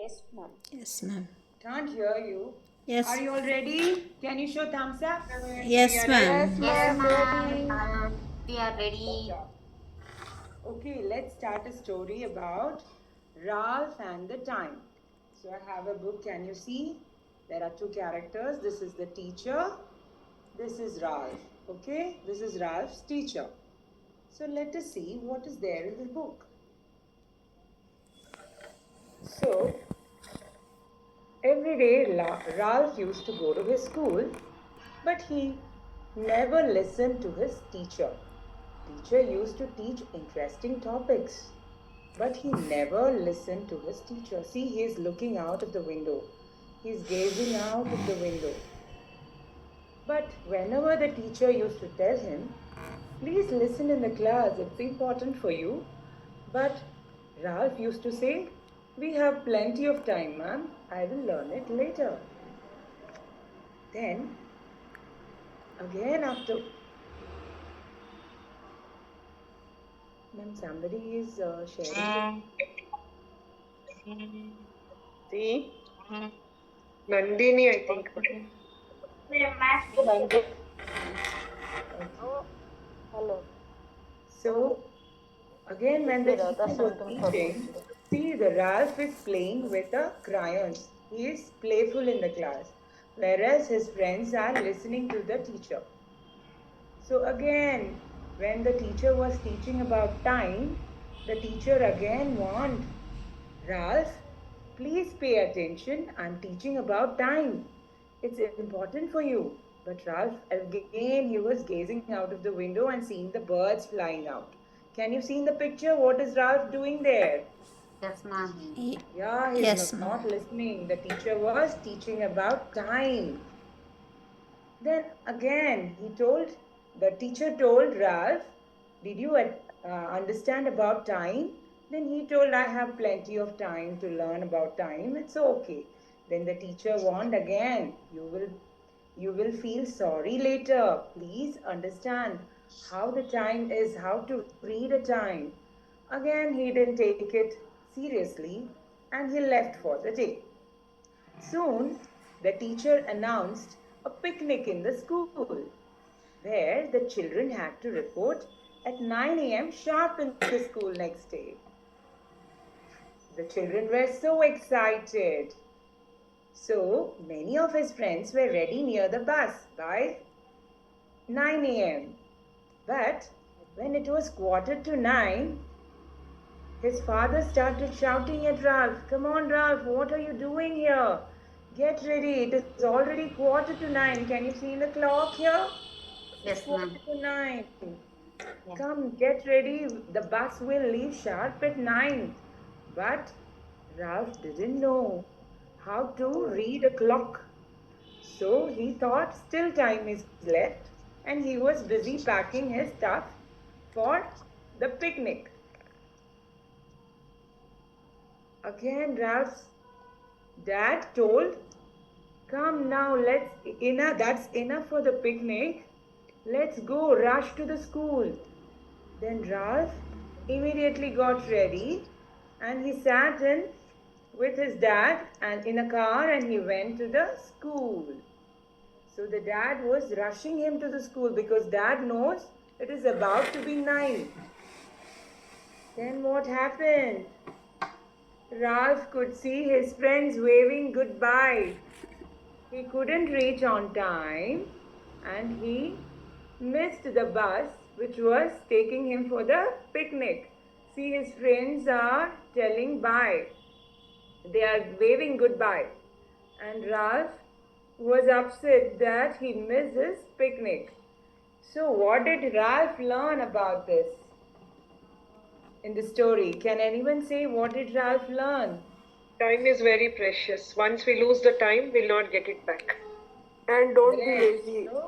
Yes, ma'am. Yes, ma'am. Can't hear you. Yes. Are you all ready? Can you show thumbs up? Yes, ma'am. Yes, Ready. ma'am. We are Good ready. job. Okay, let's start a story about Ralph and the time. So I have a book. Can you see? There are two characters. This is the teacher. This is Ralph. Okay, this is Ralph's teacher. So let us see what is there in the book. So every day Ralph used to go to his school, but he never listened to his teacher. Teacher used to teach interesting topics, but he never listened to his teacher. See, he is looking out of the window. He is gazing out of the window. But whenever the teacher used to tell him, please listen in the class, it's important for you. But Ralph used to say, we have plenty of time, ma'am. I will learn it later. Then, again after... Ma'am, somebody is sharing. See? Nandini, I think. Hello. So, again, when the teacher was teaching, see, the Ralph is playing with the crayons. He is playful in the class, whereas his friends are listening to the teacher. So, again, when the teacher was teaching about time, the teacher again warned Ralph, please pay attention. I'm teaching about time. It's important for you. But Ralph, again, he was gazing out of the window and seeing the birds flying out. Can you see in the picture what is Ralph doing there? Yes, ma'am. Yeah, he's Yes, not ma'am. listening. The teacher was teaching about time. Then again, the teacher told Ralph, did you understand about time? Then he told, I have plenty of time to learn about time. It's okay. Then the teacher warned again, you will feel sorry later. Please understand how the time is, how to read a time. Again, he didn't take it seriously and he left for the day. Soon, the teacher announced a picnic in the school where the children had to report at 9 a.m. sharp in the school next day. The children were so excited. So many of his friends were ready near the bus by 9 a.m. But when it was 8:45, his father started shouting at Ralph, come on, Ralph, what are you doing here? Get ready, it is already 8:45. Can you see the clock here? It's Yes, ma'am. 8:45. Yeah. Come, get ready, the bus will leave sharp at 9. But Ralph didn't know how to read a clock. So he thought still time is left and he was busy packing his stuff for the picnic. Again, Ralph's dad told, come now, that's enough for the picnic. Let's go, rush to the school. Then Ralph immediately got ready and he sat in with his dad and in a car and he went to the school. So the dad was rushing him to the school because dad knows it is about to be 9. Then what happened? Ralph could see his friends waving goodbye. He couldn't reach on time and he missed the bus which was taking him for the picnic. See, his friends are telling bye. They are waving goodbye. And Ralph was upset that he missed his picnic. So, what did Ralph learn about this in the story? Can anyone say what did Ralph learn? Time is very precious. Once we lose the time, we'll not get it back. And don't be lazy. So,